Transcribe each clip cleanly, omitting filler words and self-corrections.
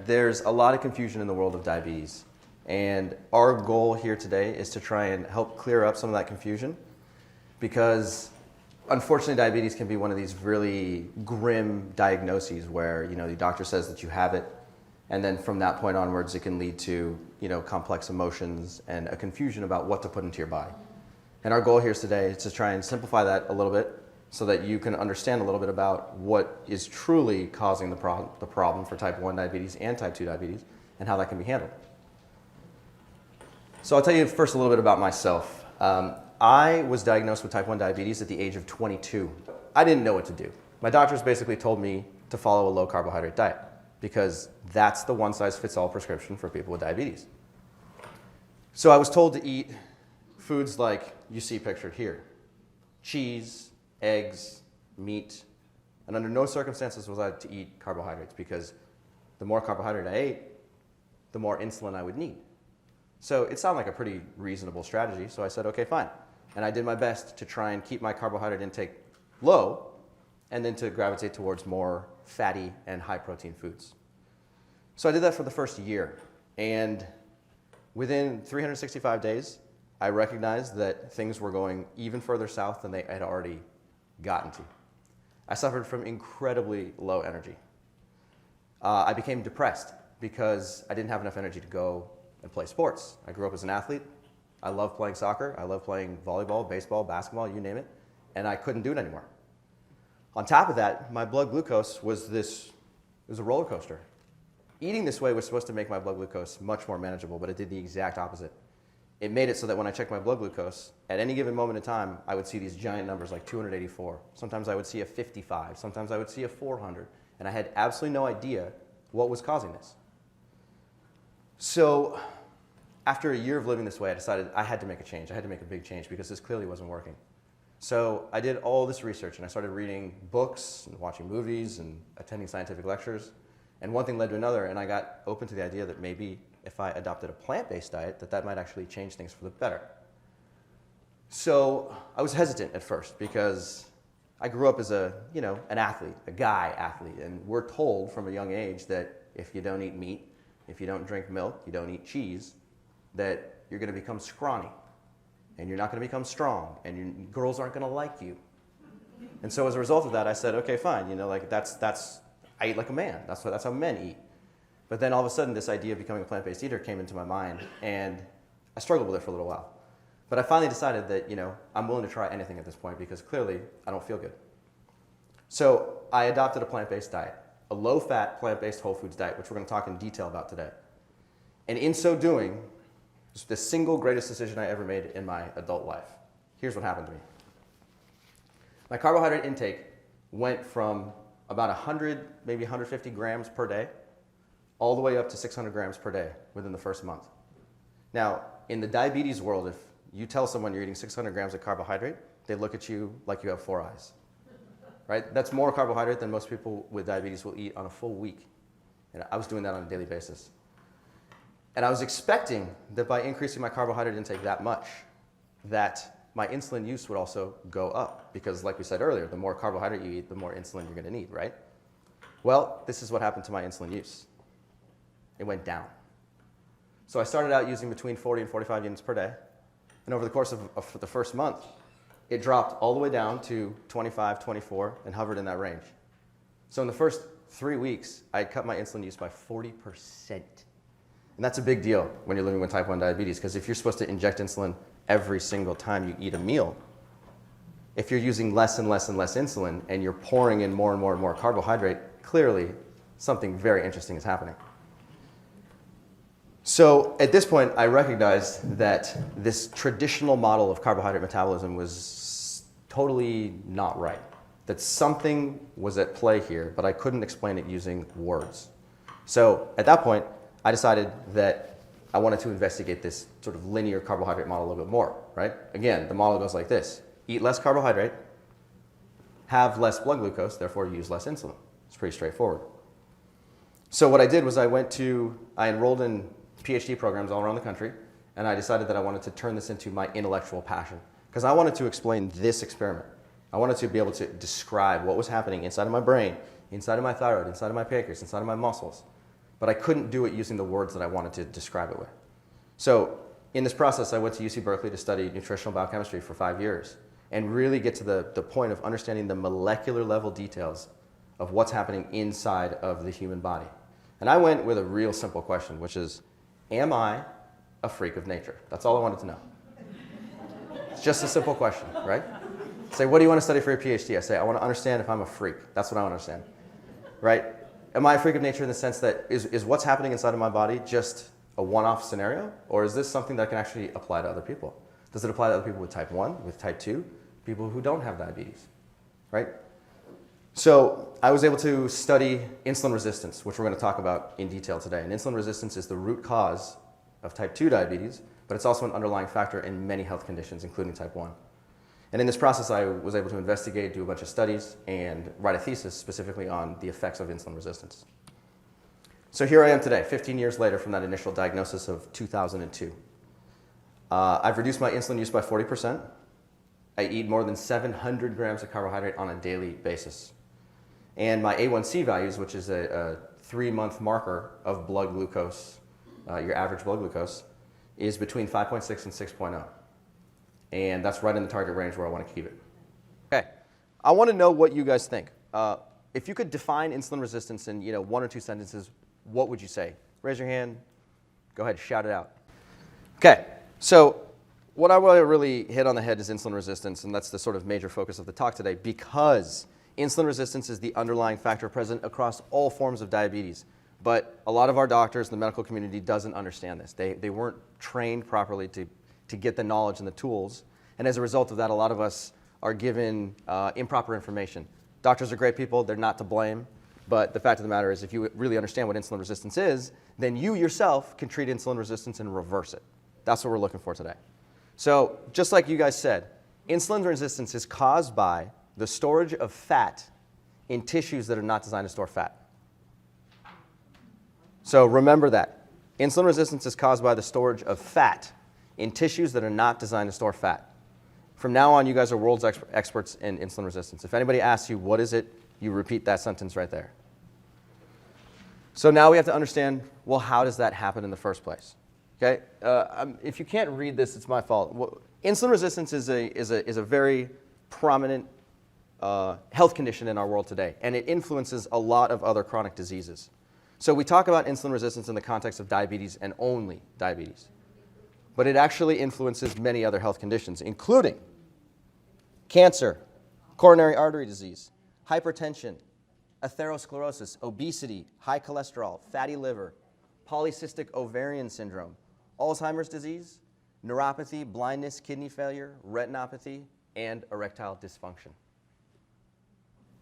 there's a lot of confusion in the world of diabetes. And our goal here today is to try and help clear up some of that confusion, because unfortunately diabetes can be one of these really grim diagnoses where, the doctor says that you have it, and then from that point onwards it can lead to, complex emotions and a confusion about what to put into your body. And our goal here today is to try and simplify that a little bit so that you can understand a little bit about what is truly causing the problem for type 1 diabetes and type 2 diabetes and how that can be handled. So I'll tell you first a little bit about myself. I was diagnosed with type 1 diabetes at the age of 22. I didn't know what to do. My doctors basically told me to follow a low carbohydrate diet because that's the one-size-fits-all prescription for people with diabetes. So I was told to eat foods like you see pictured here: cheese, eggs, meat, and under no circumstances was I to eat carbohydrates, because the more carbohydrate I ate, the more insulin I would need. So it sounded like a pretty reasonable strategy, so I said, okay, fine. And I did my best to try and keep my carbohydrate intake low and then to gravitate towards more fatty and high protein foods. So I did that for the first year, and within 365 days, I recognized that things were going even further south than they had already gotten to. I suffered from incredibly low energy. I became depressed because I didn't have enough energy to go and play sports. I grew up as an athlete. I loved playing soccer. I loved playing volleyball, baseball, basketball, you name it, and I couldn't do it anymore. On top of that, my blood glucose was a roller coaster. Eating this way was supposed to make my blood glucose much more manageable, but it did the exact opposite. It made it so that when I checked my blood glucose, at any given moment in time, I would see these giant numbers like 284. Sometimes I would see a 55. Sometimes I would see a 400. And I had absolutely no idea what was causing this. So after a year of living this way, I decided I had to make a change. I had to make a big change because this clearly wasn't working. So I did all this research, and I started reading books and watching movies and attending scientific lectures. And one thing led to another, and I got open to the idea that maybe if I adopted a plant-based diet, that might actually change things for the better. So I was hesitant at first because I grew up as an athlete, a guy athlete, and we're told from a young age that if you don't eat meat, if you don't drink milk, you don't eat cheese, that you're going to become scrawny, and you're not going to become strong, and girls aren't going to like you. And so as a result of that, I said, okay, fine, I eat like a man. That's how men eat. But then all of a sudden, this idea of becoming a plant-based eater came into my mind, and I struggled with it for a little while. But I finally decided that, I'm willing to try anything at this point because clearly I don't feel good. So I adopted a plant-based diet, a low-fat, plant-based whole foods diet, which we're going to talk in detail about today. And in so doing, it's the single greatest decision I ever made in my adult life. Here's what happened to me. My carbohydrate intake went from about 100, maybe 150 grams per day, all the way up to 600 grams per day within the first month. Now, in the diabetes world, if you tell someone you're eating 600 grams of carbohydrate, they look at you like you have 4 eyes, right? That's more carbohydrate than most people with diabetes will eat on a full week. And I was doing that on a daily basis. And I was expecting that by increasing my carbohydrate intake that much, that my insulin use would also go up. Because like we said earlier, the more carbohydrate you eat, the more insulin you're going to need, right? Well, this is what happened to my insulin use. It went down. So I started out using between 40 and 45 units per day. And over the course of the first month, it dropped all the way down to 25, 24, and hovered in that range. So in the first 3 weeks, I had cut my insulin use by 40%. And that's a big deal when you're living with type 1 diabetes, because if you're supposed to inject insulin every single time you eat a meal, if you're using less and less and less insulin and you're pouring in more and more and more carbohydrate, clearly something very interesting is happening. So at this point, I recognized that this traditional model of carbohydrate metabolism was totally not right, that something was at play here, but I couldn't explain it using words. So at that point, I decided that I wanted to investigate this sort of linear carbohydrate model a little bit more, right? Again, the model goes like this: eat less carbohydrate, have less blood glucose, therefore use less insulin. It's pretty straightforward. So what I did was I enrolled in PhD programs all around the country, and I decided that I wanted to turn this into my intellectual passion, because I wanted to explain this experiment. I wanted to be able to describe what was happening inside of my brain, inside of my thyroid, inside of my pancreas, inside of my muscles, but I couldn't do it using the words that I wanted to describe it with. So in this process, I went to UC Berkeley to study nutritional biochemistry for 5 years and really get to the point of understanding the molecular level details of what's happening inside of the human body. And I went with a real simple question, which is, am I a freak of nature? That's all I wanted to know. It's just a simple question, right? Say, what do you want to study for your PhD? I say, I want to understand if I'm a freak. That's what I want to understand, right? Am I a freak of nature in the sense that is what's happening inside of my body just a one-off scenario? Or is this something that can actually apply to other people? Does it apply to other people with type 1, with type 2, people who don't have diabetes, right? So I was able to study insulin resistance, which we're going to talk about in detail today. And insulin resistance is the root cause of type 2 diabetes, but it's also an underlying factor in many health conditions, including type 1. And in this process, I was able to investigate, do a bunch of studies, and write a thesis specifically on the effects of insulin resistance. So here I am today, 15 years later from that initial diagnosis of 2002. I've reduced my insulin use by 40%. I eat more than 700 grams of carbohydrate on a daily basis. And my A1C values, which is a 3-month marker of blood glucose, your average blood glucose, is between 5.6 and 6.0. And that's right in the target range where I want to keep it. Okay, I want to know what you guys think. If you could define insulin resistance in 1 or 2 sentences, what would you say? Raise your hand. Go ahead, shout it out. Okay, so what I want to really hit on the head is insulin resistance, and that's the sort of major focus of the talk today, because insulin resistance is the underlying factor present across all forms of diabetes. But a lot of our doctors, the medical community, doesn't understand this. They weren't trained properly to get the knowledge and the tools. And as a result of that, a lot of us are given improper information. Doctors are great people. They're not to blame. But the fact of the matter is, if you really understand what insulin resistance is, then you yourself can treat insulin resistance and reverse it. That's what we're looking for today. So just like you guys said, insulin resistance is caused by the storage of fat in tissues that are not designed to store fat. So remember that. Insulin resistance is caused by the storage of fat in tissues that are not designed to store fat. From now on, you guys are world's experts in insulin resistance. If anybody asks you, what is it, you repeat that sentence right there. So now we have to understand, well, how does that happen in the first place? Okay? If you can't read this, it's my fault. Well, insulin resistance is a very prominent health condition in our world today, and it influences a lot of other chronic diseases. So we talk about insulin resistance in the context of diabetes and only diabetes. But it actually influences many other health conditions, including cancer, coronary artery disease, hypertension, atherosclerosis, obesity, high cholesterol, fatty liver, polycystic ovarian syndrome, Alzheimer's disease, neuropathy, blindness, kidney failure, retinopathy, and erectile dysfunction.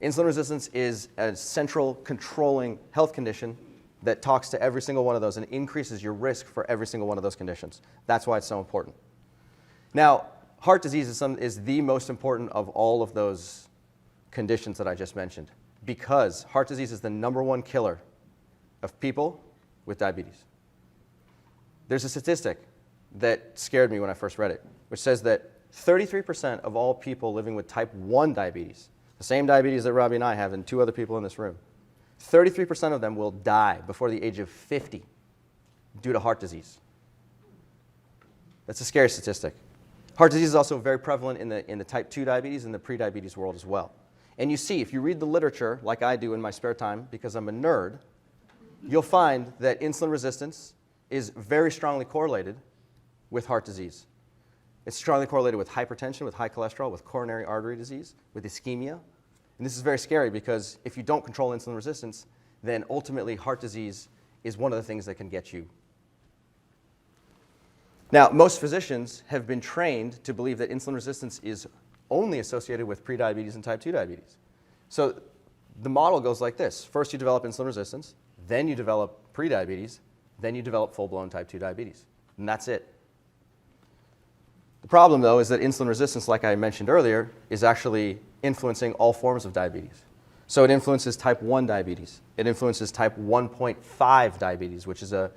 Insulin resistance is a central controlling health condition that talks to every single one of those and increases your risk for every single one of those conditions. That's why it's so important. Now, heart disease is the most important of all of those conditions that I just mentioned, because heart disease is the #1 killer of people with diabetes. There's a statistic that scared me when I first read it, which says that 33% of all people living with type 1 diabetes, the same diabetes that Robbie and I have and 2 other people in this room, 33% of them will die before the age of 50 due to heart disease. That's a scary statistic. Heart disease is also very prevalent in the type 2 diabetes and the pre-diabetes world as well. And you see, if you read the literature, like I do in my spare time, because I'm a nerd, you'll find that insulin resistance is very strongly correlated with heart disease. It's strongly correlated with hypertension, with high cholesterol, with coronary artery disease, with ischemia. And this is very scary because if you don't control insulin resistance, then ultimately heart disease is one of the things that can get you. Now, most physicians have been trained to believe that insulin resistance is only associated with prediabetes and type 2 diabetes. So the model goes like this. First you develop insulin resistance, then you develop prediabetes, then you develop full-blown type 2 diabetes. And that's it. The problem, though, is that insulin resistance, like I mentioned earlier, is actually influencing all forms of diabetes. So it influences type 1 diabetes. It influences type 1.5 diabetes, which is a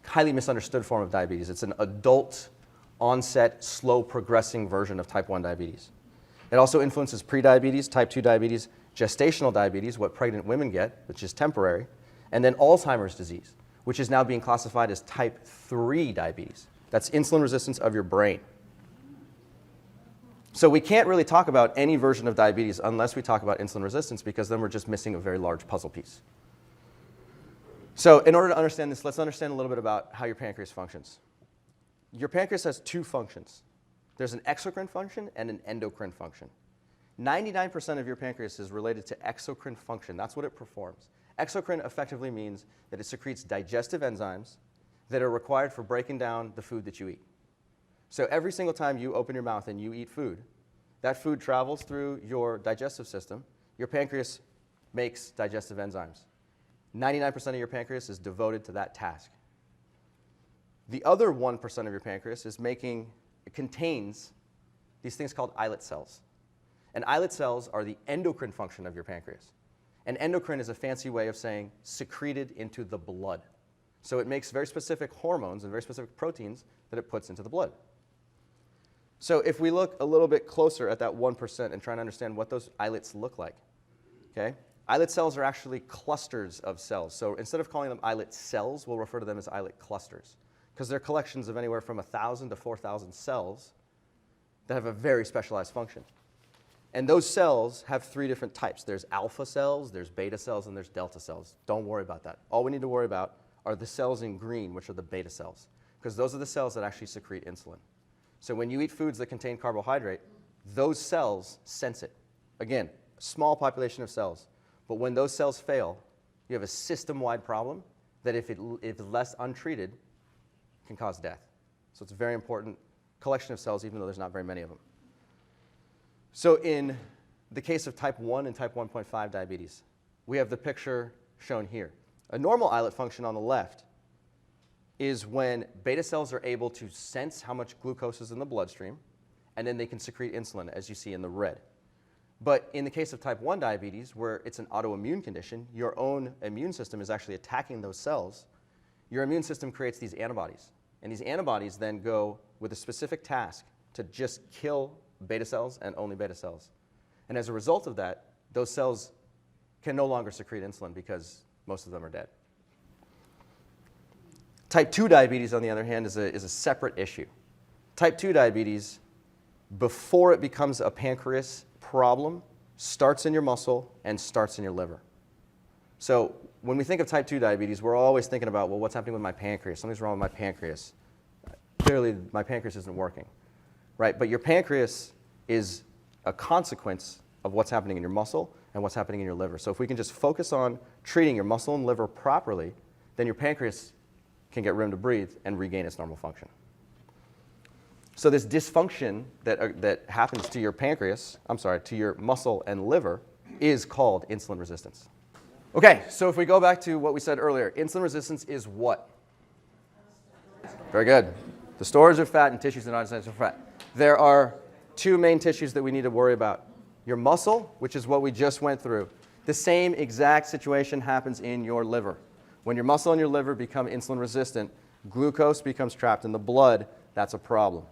highly misunderstood form of diabetes. It's an adult onset, slow progressing version of type 1 diabetes. It also influences prediabetes, type 2 diabetes, gestational diabetes, what pregnant women get, which is temporary, And then Alzheimer's disease, which is now being classified as type 3 diabetes. That's insulin resistance of your brain. So we can't really talk about any version of diabetes unless we talk about insulin resistance, because then we're just missing a very large puzzle piece. So in order to understand this, let's understand a little bit about how your pancreas functions. Your pancreas has two functions. There's an exocrine function and an endocrine function. 99% of your pancreas is related to exocrine function. That's what it performs. Exocrine effectively means that it secretes digestive enzymes that are required for breaking down the food that you eat. So every single time you open your mouth and you eat food, that food travels through your digestive system. Your pancreas makes digestive enzymes. 99% of your pancreas is devoted to that task. The other 1% of your pancreas contains these things called islet cells. And islet cells are the endocrine function of your pancreas. And endocrine is a fancy way of saying secreted into the blood. So it makes very specific hormones and very specific proteins that it puts into the blood. So if we look a little bit closer at that 1% and try and understand what those islets look like, okay? Islet cells are actually clusters of cells. So instead of calling them islet cells, we'll refer to them as islet clusters, because they're collections of anywhere from 1,000 to 4,000 cells that have a very specialized function. And those cells have three different types. There's alpha cells, there's beta cells, and there's delta cells. Don't worry about that. All we need to worry about are the cells in green, which are the beta cells, because those are the cells that actually secrete insulin. So when you eat foods that contain carbohydrate, those cells sense it. Again, a small population of cells. But when those cells fail, you have a system-wide problem that if left untreated, can cause death. So it's a very important collection of cells, even though there's not very many of them. So in the case of type 1 and type 1.5 diabetes, we have the picture shown here. A normal islet function on the left is when beta cells are able to sense how much glucose is in the bloodstream, and then they can secrete insulin, as you see in the red. But in the case of type 1 diabetes, where it's an autoimmune condition, your own immune system is actually attacking those cells. Your immune system creates these antibodies. And these antibodies then go with a specific task to just kill beta cells and only beta cells. And as a result of that, those cells can no longer secrete insulin because most of them are dead. Type 2 diabetes, on the other hand, is a separate issue. Type 2 diabetes, before it becomes a pancreas problem, starts in your muscle and starts in your liver. So when we think of type 2 diabetes, we're always thinking about, well, what's happening with my pancreas? Something's wrong with my pancreas. Clearly, my pancreas isn't working, right? But your pancreas is a consequence of what's happening in your muscle and what's happening in your liver. So if we can just focus on treating your muscle and liver properly, then your pancreas can get room to breathe and regain its normal function. So this dysfunction that happens to your to your muscle and liver is called insulin resistance. Okay, so if we go back to what we said earlier, insulin resistance is what? Very good. The storage of fat and tissues that are not essential for fat. There are two main tissues that we need to worry about. Your muscle, which is what we just went through. The same exact situation happens in your liver. When your muscle and your liver become insulin resistant, glucose becomes trapped in the blood. That's a problem.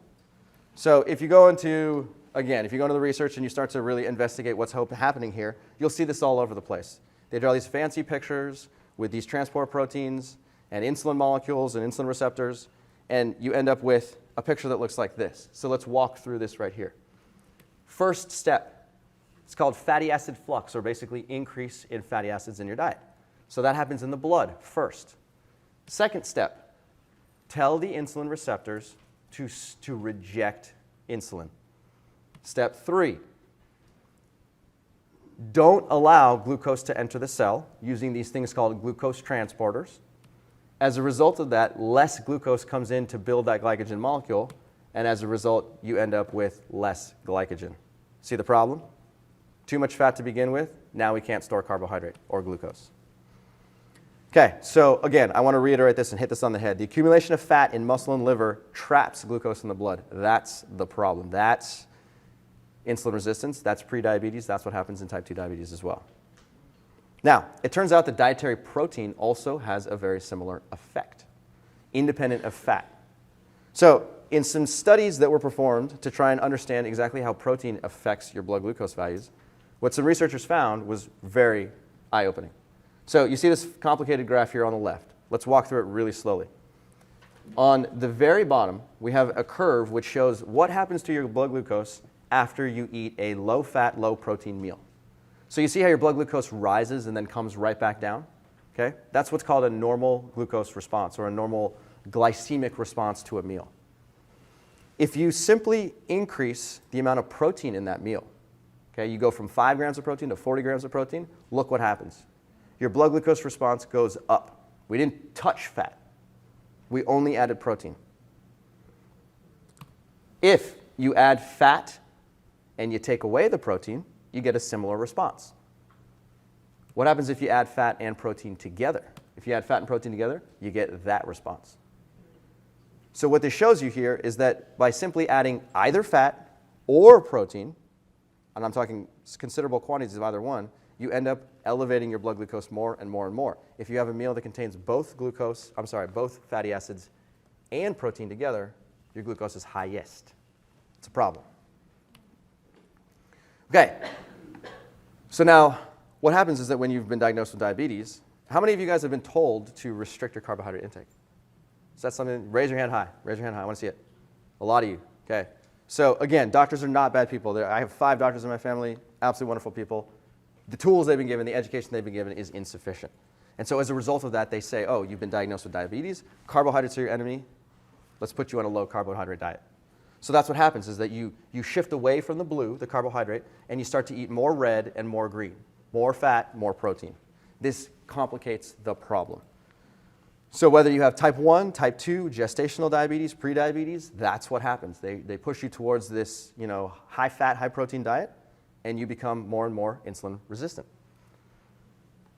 So if you go into the research and you start to really investigate what's happening here, you'll see this all over the place. They draw these fancy pictures with these transport proteins and insulin molecules and insulin receptors, and you end up with a picture that looks like this. So let's walk through this right here. First step, it's called fatty acid flux, or basically increase in fatty acids in your diet. So that happens in the blood first. Second step, tell the insulin receptors to reject insulin. Step 3, don't allow glucose to enter the cell using these things called glucose transporters. As a result of that, less glucose comes in to build that glycogen molecule, and as a result, you end up with less glycogen. See the problem? Too much fat to begin with, now we can't store carbohydrate or glucose. Okay, so again, I want to reiterate this and hit this on the head. The accumulation of fat in muscle and liver traps glucose in the blood. That's the problem. That's insulin resistance. That's prediabetes. That's what happens in type 2 diabetes as well. Now, it turns out that dietary protein also has a very similar effect, independent of fat. So in some studies that were performed to try and understand exactly how protein affects your blood glucose values, what some researchers found was very eye-opening. So you see this complicated graph here on the left. Let's walk through it really slowly. On the very bottom, we have a curve which shows what happens to your blood glucose after you eat a low-fat, low-protein meal. So you see how your blood glucose rises and then comes right back down? Okay? That's what's called a normal glucose response, or a normal glycemic response to a meal. If you simply increase the amount of protein in that meal, okay, you go from 5 grams of protein to 40 grams of protein, look what happens. Your blood glucose response goes up. We didn't touch fat. We only added protein. If you add fat and you take away the protein, you get a similar response. What happens if you add fat and protein together? If you add fat and protein together, you get that response. So what this shows you here is that by simply adding either fat or protein, and I'm talking considerable quantities of either one, you end up elevating your blood glucose more and more and more. If you have a meal that contains both fatty acids and protein together, your glucose is highest. It's a problem. Okay, so now what happens is that when you've been diagnosed with diabetes, how many of you guys have been told to restrict your carbohydrate intake? Is that something? Raise your hand high. Raise your hand high. I want to see it. A lot of you. Okay. So again, doctors are not bad people. I have 5 doctors in my family, absolutely wonderful people. The tools they've been given, the education they've been given is insufficient. And so as a result of that, they say, oh, you've been diagnosed with diabetes. Carbohydrates are your enemy. Let's put you on a low carbohydrate diet. So that's what happens is that you shift away from the blue, the carbohydrate, and you start to eat more red and more green. More fat, more protein. This complicates the problem. So whether you have type 1, type 2, gestational diabetes, prediabetes, that's what happens. They push you towards this high-fat, high-protein diet, and you become more and more insulin resistant.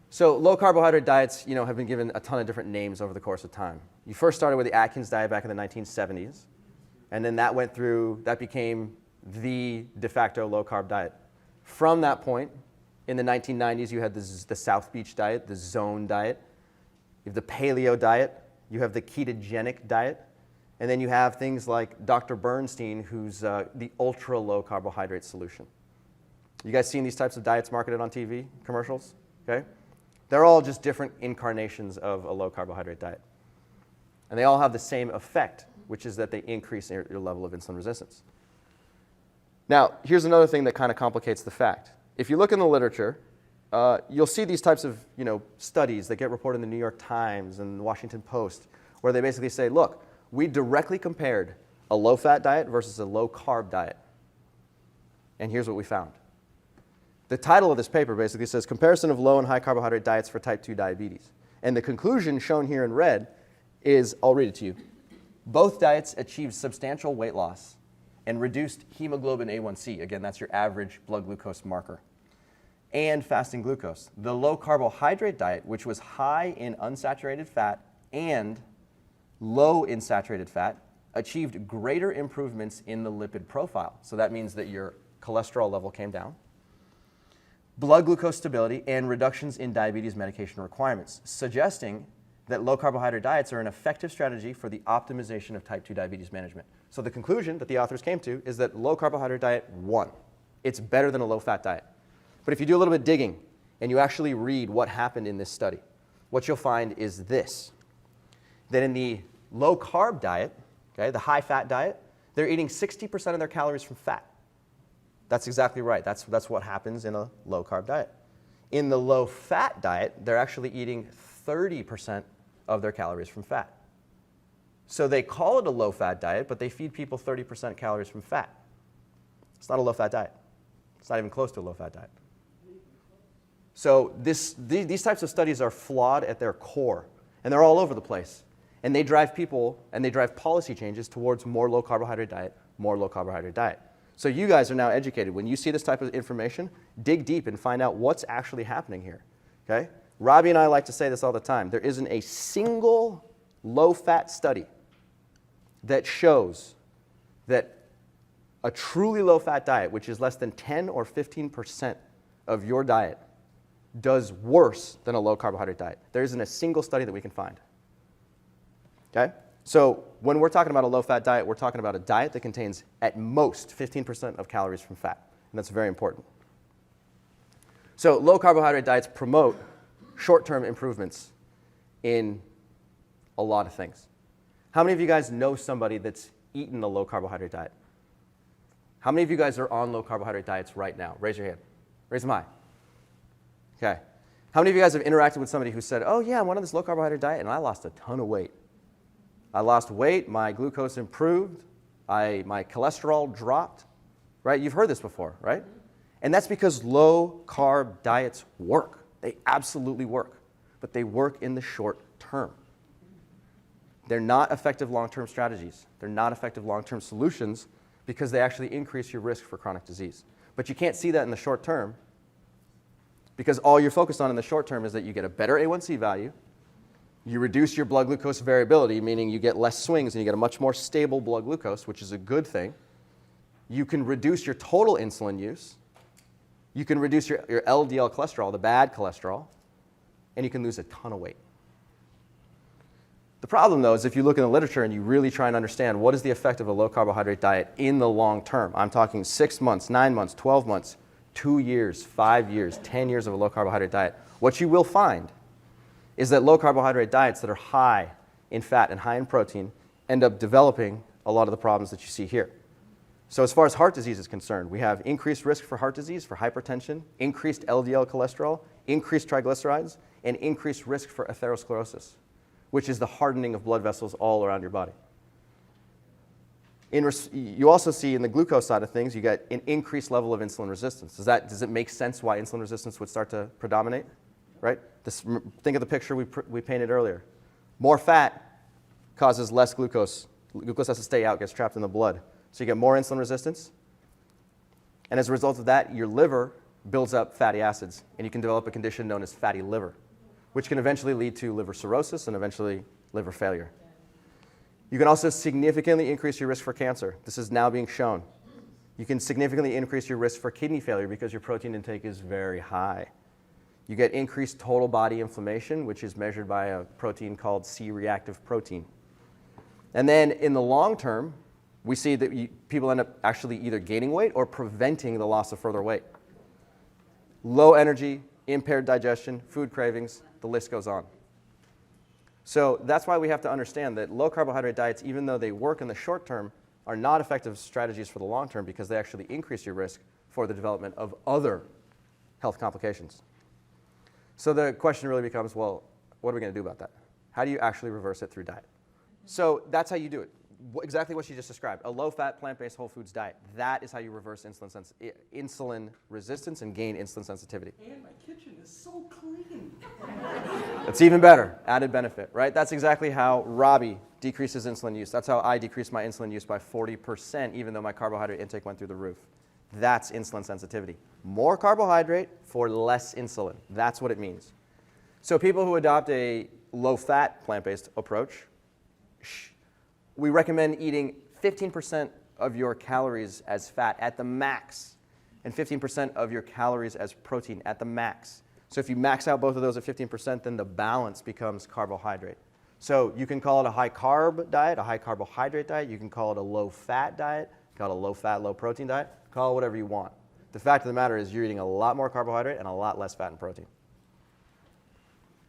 So low-carbohydrate diets have been given a ton of different names over the course of time. You first started with the Atkins diet back in the 1970s, and then that became the de facto low-carb diet. From that point, in the 1990s, you had the South Beach diet, the Zone diet. You have the paleo diet. You have the ketogenic diet. And then you have things like Dr. Bernstein, who's the ultra-low carbohydrate solution. You guys seen these types of diets marketed on TV commercials? Okay? They're all just different incarnations of a low carbohydrate diet. And they all have the same effect, which is that they increase your level of insulin resistance. Now, here's another thing that kind of complicates the fact. If you look in the literature, you'll see these types of studies that get reported in the New York Times and the Washington Post, where they basically say, look, we directly compared a low-fat diet versus a low-carb diet. And here's what we found. The title of this paper basically says, Comparison of Low and High Carbohydrate Diets for Type 2 Diabetes. And the conclusion shown here in red is, I'll read it to you. Both diets achieved substantial weight loss and reduced hemoglobin A1C. Again, that's your average blood glucose marker. And fasting glucose. The low carbohydrate diet, which was high in unsaturated fat and low in saturated fat, achieved greater improvements in the lipid profile. So that means that your cholesterol level came down, blood glucose stability, and reductions in diabetes medication requirements, suggesting that low carbohydrate diets are an effective strategy for the optimization of type 2 diabetes management. So the conclusion that the authors came to is that low carbohydrate diet won. It's better than a low fat diet. But if you do a little bit of digging and you actually read what happened in this study, what you'll find is this, that in the low carb diet, okay, the high fat diet, they're eating 60% of their calories from fat. That's exactly right. That's what happens in a low carb diet. In the low fat diet, they're actually eating 30% of their calories from fat. So they call it a low fat diet, but they feed people 30% calories from fat. It's not a low fat diet. It's not even close to a low fat diet. So these types of studies are flawed at their core, and they're all over the place. And they drive people, and they drive policy changes towards more low carbohydrate diet, more low carbohydrate diet. So you guys are now educated. When you see this type of information, dig deep and find out what's actually happening here. Okay? Robbie and I like to say this all the time. There isn't a single low-fat study that shows that a truly low-fat diet, which is less than 10 or 15% of your diet, does worse than a low-carbohydrate diet. There isn't a single study that we can find. Okay? So when we're talking about a low-fat diet, we're talking about a diet that contains at most 15% of calories from fat. And that's very important. So low-carbohydrate diets promote short-term improvements in a lot of things. How many of you guys know somebody that's eaten a low-carbohydrate diet? How many of you guys are on low-carbohydrate diets right now? Raise your hand. Raise them high. Okay. How many of you guys have interacted with somebody who said, oh, yeah, I'm on this low-carbohydrate diet, and I lost a ton of weight. I lost weight, my glucose improved, my cholesterol dropped, right? You've heard this before, right? And that's because low-carb diets work. They absolutely work, but they work in the short term. They're not effective long-term strategies. They're not effective long-term solutions because they actually increase your risk for chronic disease. But you can't see that in the short term because all you're focused on in the short term is that you get a better A1C value, you reduce your blood glucose variability, meaning you get less swings and you get a much more stable blood glucose, which is a good thing. You can reduce your total insulin use. You can reduce your LDL cholesterol, the bad cholesterol, and you can lose a ton of weight. The problem, though, is if you look in the literature and you really try and understand what is the effect of a low-carbohydrate diet in the long term, I'm talking 6 months, 9 months, 12 months, 2 years, 5 years, 10 years of a low-carbohydrate diet, what you will find is that low-carbohydrate diets that are high in fat and high in protein end up developing a lot of the problems that you see here. So as far as heart disease is concerned, we have increased risk for heart disease, for hypertension, increased LDL cholesterol, increased triglycerides, and increased risk for atherosclerosis, which is the hardening of blood vessels all around your body. You also see in the glucose side of things, you get an increased level of insulin resistance. Does it make sense why insulin resistance would start to predominate? Right? Think of the picture we painted earlier. More fat causes less glucose. Glucose has to stay out, gets trapped in the blood. So you get more insulin resistance. And as a result of that, your liver builds up fatty acids, and you can develop a condition known as fatty liver, which can eventually lead to liver cirrhosis and eventually liver failure. You can also significantly increase your risk for cancer. This is now being shown. You can significantly increase your risk for kidney failure because your protein intake is very high. You get increased total body inflammation, which is measured by a protein called C-reactive protein. And then in the long term, we see that people end up actually either gaining weight or preventing the loss of further weight. Low energy, impaired digestion, food cravings, the list goes on. So that's why we have to understand that low-carbohydrate diets, even though they work in the short term, are not effective strategies for the long term because they actually increase your risk for the development of other health complications. So the question really becomes, well, what are we going to do about that? How do you actually reverse it through diet? So that's how you do it. Exactly what she just described, a low-fat, plant-based, whole foods diet. That is how you reverse insulin resistance and gain insulin sensitivity. And my kitchen is so clean. It's even better, added benefit, right? That's exactly how Robbie decreases insulin use. That's how I decreased my insulin use by 40%, even though my carbohydrate intake went through the roof. That's insulin sensitivity. More carbohydrate for less insulin. That's what it means. So people who adopt a low-fat, plant-based approach, we recommend eating 15% of your calories as fat at the max and 15% of your calories as protein at the max. So if you max out both of those at 15%, then the balance becomes carbohydrate. So you can call it a high-carb diet, a high-carbohydrate diet. You can call it a low-fat diet, call it a low-fat, low-protein diet. Call it whatever you want. The fact of the matter is you're eating a lot more carbohydrate and a lot less fat and protein.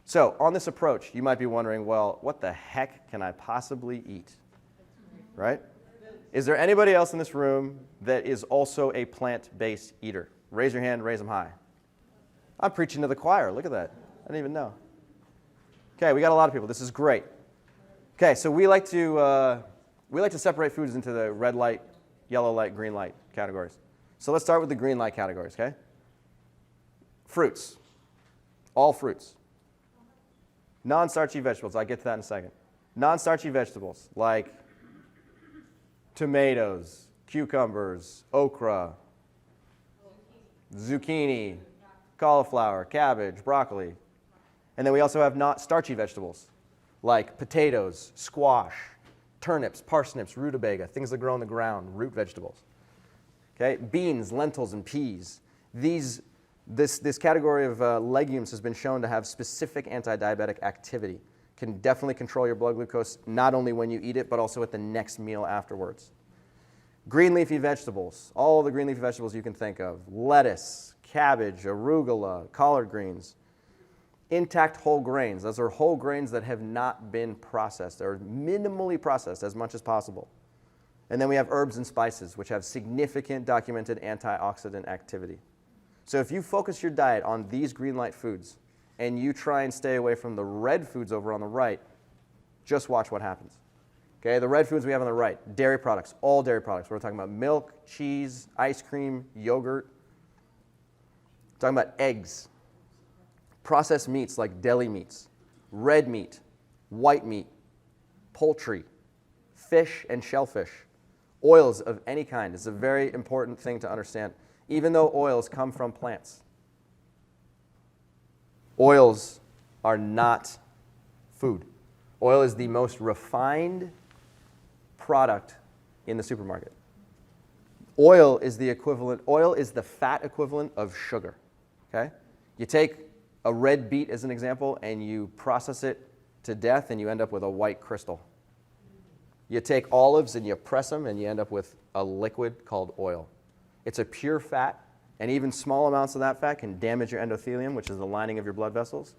So on this approach, you might be wondering, well, what the heck can I possibly eat? Right? Is there anybody else in this room that is also a plant-based eater? Raise your hand, raise them high. I'm preaching to the choir. Look at that. I didn't even know. Okay, we got a lot of people. This is great. Okay, so we like to separate foods into the red light, yellow light, green light categories. So let's start with the green light categories, okay? Fruits. All fruits. Non-starchy vegetables. I'll get to that in a second. Non-starchy vegetables like tomatoes, cucumbers, okra, zucchini, cauliflower, cabbage, broccoli. And then we also have not starchy vegetables like potatoes, squash, turnips, parsnips, rutabaga, things that grow on the ground, root vegetables. Okay? Beans, lentils, and peas. This category of legumes has been shown to have specific anti-diabetic activity. Can definitely control your blood glucose not only when you eat it, but also at the next meal afterwards. Green leafy vegetables, all the green leafy vegetables you can think of. Lettuce, cabbage, arugula, collard greens. intact whole grains. Those are whole grains that have not been processed. They're minimally processed as much as possible. And then we have herbs and spices, which have significant documented antioxidant activity. So if you focus your diet on these green light foods and you try and stay away from the red foods over on the right, just watch what happens. Okay, the red foods we have on the right, dairy products, all dairy products. We're talking about milk, cheese, ice cream, yogurt. We're talking about eggs, processed meats like deli meats, red meat, white meat, poultry, fish and shellfish, oils of any kind. It's a very important thing to understand. Even though oils come from plants, oils are not food. Oil is the most refined product in the supermarket. Oil is the fat equivalent of sugar. Okay? You take a red beet as an example and you process it to death and you end up with a white crystal. You take olives and you press them and you end up with a liquid called oil. It's a pure fat, and even small amounts of that fat can damage your endothelium, which is the lining of your blood vessels,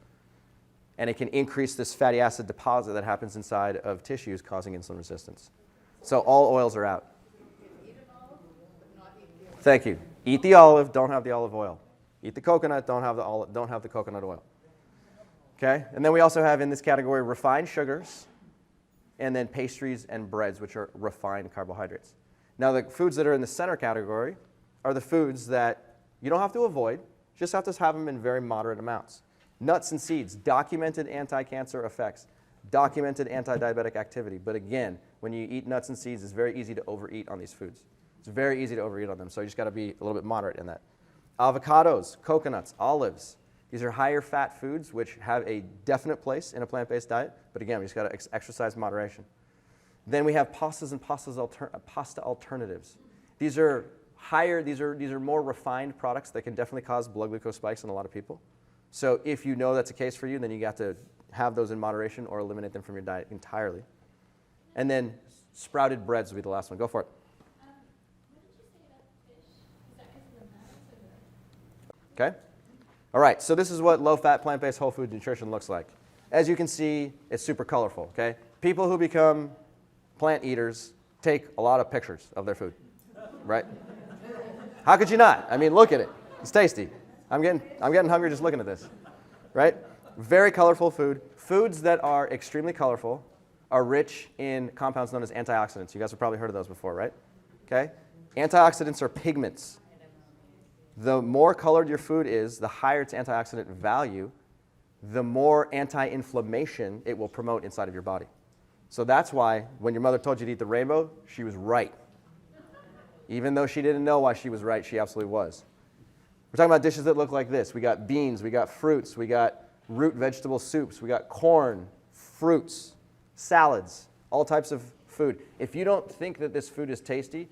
and it can increase this fatty acid deposit that happens inside of tissues, causing insulin resistance. So all oils are out. Thank you. Eat the olive, don't have the olive oil. Eat the coconut, don't have the coconut oil. Okay? And then we also have in this category refined sugars, and then pastries and breads, which are refined carbohydrates. Now, the foods that are in the center category are the foods that you don't have to avoid, you just have to have them in very moderate amounts. Nuts and seeds, documented anti-cancer effects, documented anti-diabetic activity. But again, when you eat nuts and seeds, it's very easy to overeat on these foods. It's very easy to overeat on them, so you just got to be a little bit moderate in that. Avocados, coconuts, olives. These are higher fat foods which have a definite place in a plant-based diet, but again, we just got to exercise moderation. Then we have pastas and pasta alternatives. These are more refined products that can definitely cause blood glucose spikes in a lot of people. So if you know that's the case for you, then you got to have those in moderation or eliminate them from your diet entirely. And then sprouted breads will be the last one. Go for it. Okay. All right, so this is what low-fat, plant-based, whole food nutrition looks like. As you can see, it's super colorful, okay? People who become plant eaters take a lot of pictures of their food, right? How could you not? I mean, look at it. It's tasty. I'm getting hungry just looking at this, right? Very colorful food. Foods that are extremely colorful are rich in compounds known as antioxidants. You guys have probably heard of those before, right? Okay? Antioxidants are pigments. The more colored your food is, the higher its antioxidant value, the more anti-inflammation it will promote inside of your body. So that's why when your mother told you to eat the rainbow, she was right. Even though she didn't know why she was right, she absolutely was. We're talking about dishes that look like this. We got beans, we got fruits, we got root vegetable soups, we got corn, fruits, salads, all types of food. If you don't think that this food is tasty,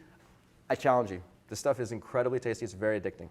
I challenge you. This stuff is incredibly tasty. It's very addicting.